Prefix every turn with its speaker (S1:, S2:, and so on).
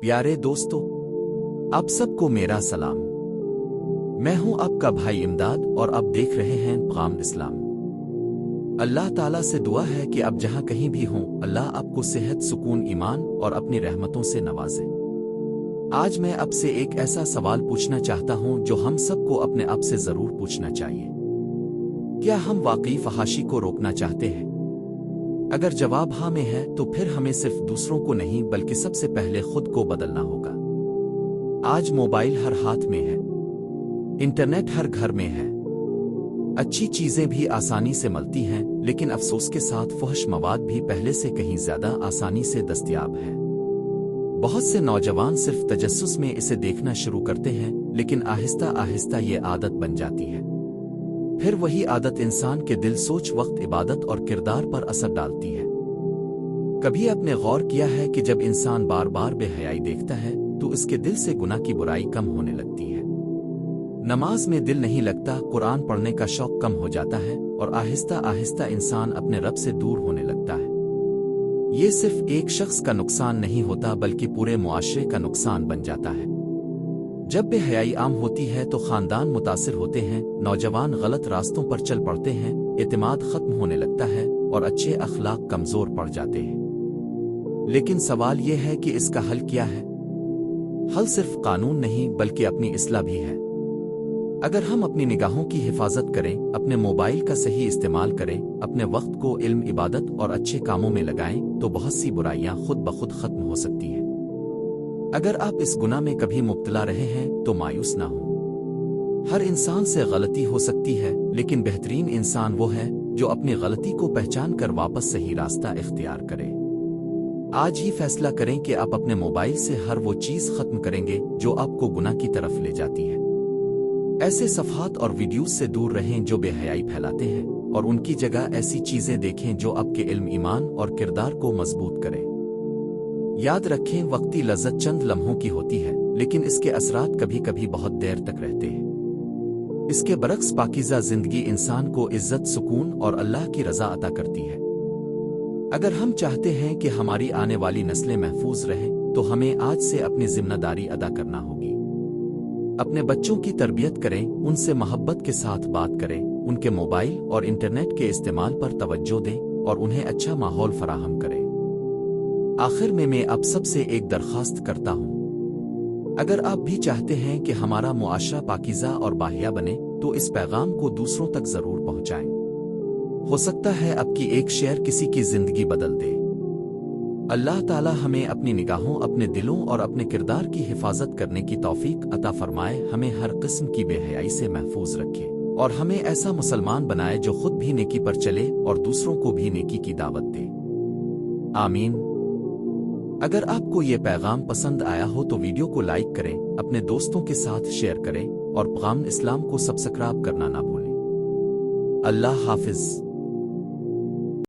S1: پیارے دوستو، آپ سب کو میرا سلام۔ میں ہوں آپ کا بھائی امداد اور آپ دیکھ رہے ہیں پیغام اسلام۔ اللہ تعالیٰ سے دعا ہے کہ آپ جہاں کہیں بھی ہوں، اللہ آپ کو صحت، سکون، ایمان اور اپنی رحمتوں سے نوازے۔ آج میں آپ سے ایک ایسا سوال پوچھنا چاہتا ہوں جو ہم سب کو اپنے آپ سے ضرور پوچھنا چاہیے۔ کیا ہم واقعی فحاشی کو روکنا چاہتے ہیں؟ اگر جواب ہاں میں ہے تو پھر ہمیں صرف دوسروں کو نہیں بلکہ سب سے پہلے خود کو بدلنا ہوگا۔ آج موبائل ہر ہاتھ میں ہے، انٹرنیٹ ہر گھر میں ہے، اچھی چیزیں بھی آسانی سے ملتی ہیں، لیکن افسوس کے ساتھ فحش مواد بھی پہلے سے کہیں زیادہ آسانی سے دستیاب ہے۔ بہت سے نوجوان صرف تجسس میں اسے دیکھنا شروع کرتے ہیں، لیکن آہستہ آہستہ یہ عادت بن جاتی ہے۔ پھر وہی عادت انسان کے دل، سوچ، وقت، عبادت اور کردار پر اثر ڈالتی ہے۔ کبھی آپ نے غور کیا ہے کہ جب انسان بار بار بے حیائی دیکھتا ہے تو اس کے دل سے گناہ کی برائی کم ہونے لگتی ہے۔ نماز میں دل نہیں لگتا، قرآن پڑھنے کا شوق کم ہو جاتا ہے اور آہستہ آہستہ انسان اپنے رب سے دور ہونے لگتا ہے۔ یہ صرف ایک شخص کا نقصان نہیں ہوتا بلکہ پورے معاشرے کا نقصان بن جاتا ہے۔ جب بے حیائی عام ہوتی ہے تو خاندان متاثر ہوتے ہیں، نوجوان غلط راستوں پر چل پڑتے ہیں، اعتماد ختم ہونے لگتا ہے اور اچھے اخلاق کمزور پڑ جاتے ہیں۔ لیکن سوال یہ ہے کہ اس کا حل کیا ہے؟ حل صرف قانون نہیں بلکہ اپنی اصلاح بھی ہے۔ اگر ہم اپنی نگاہوں کی حفاظت کریں، اپنے موبائل کا صحیح استعمال کریں، اپنے وقت کو علم، عبادت اور اچھے کاموں میں لگائیں تو بہت سی برائیاں خود بخود ختم ہو سکتی ہیں۔ اگر آپ اس گناہ میں کبھی مبتلا رہے ہیں تو مایوس نہ ہوں۔ ہر انسان سے غلطی ہو سکتی ہے، لیکن بہترین انسان وہ ہے جو اپنی غلطی کو پہچان کر واپس صحیح راستہ اختیار کرے۔ آج ہی فیصلہ کریں کہ آپ اپنے موبائل سے ہر وہ چیز ختم کریں گے جو آپ کو گناہ کی طرف لے جاتی ہے۔ ایسے صفحات اور ویڈیوز سے دور رہیں جو بے حیائی پھیلاتے ہیں، اور ان کی جگہ ایسی چیزیں دیکھیں جو آپ کے علم، ایمان اور کردار کو مضبوط کریں۔ یاد رکھیں، وقتی لذت چند لمحوں کی ہوتی ہے، لیکن اس کے اثرات کبھی کبھی بہت دیر تک رہتے ہیں۔ اس کے برعکس پاکیزہ زندگی انسان کو عزت، سکون اور اللہ کی رضا عطا کرتی ہے۔ اگر ہم چاہتے ہیں کہ ہماری آنے والی نسلیں محفوظ رہیں تو ہمیں آج سے اپنی ذمہ داری ادا کرنا ہوگی۔ اپنے بچوں کی تربیت کریں، ان سے محبت کے ساتھ بات کریں، ان کے موبائل اور انٹرنیٹ کے استعمال پر توجہ دیں اور انہیں اچھا ماحول فراہم کریں۔ آخر میں آپ سب سے ایک درخواست کرتا ہوں، اگر آپ بھی چاہتے ہیں کہ ہمارا معاشرہ پاکیزہ اور باحیا بنے تو اس پیغام کو دوسروں تک ضرور پہنچائیں۔ ہو سکتا ہے آپ کی ایک شیئر کسی کی زندگی بدل دے۔ اللہ تعالی ہمیں اپنی نگاہوں، اپنے دلوں اور اپنے کردار کی حفاظت کرنے کی توفیق عطا فرمائے، ہمیں ہر قسم کی بے حیائی سے محفوظ رکھے اور ہمیں ایسا مسلمان بنائے جو خود بھی نیکی پر چلے اور دوسروں کو بھی نیکی کی دعوت دے۔ آمین۔ اگر آپ کو یہ پیغام پسند آیا ہو تو ویڈیو کو لائک کریں، اپنے دوستوں کے ساتھ شیئر کریں اور پیغام اسلام کو سبسکرائب کرنا نہ بھولیں۔ اللہ حافظ۔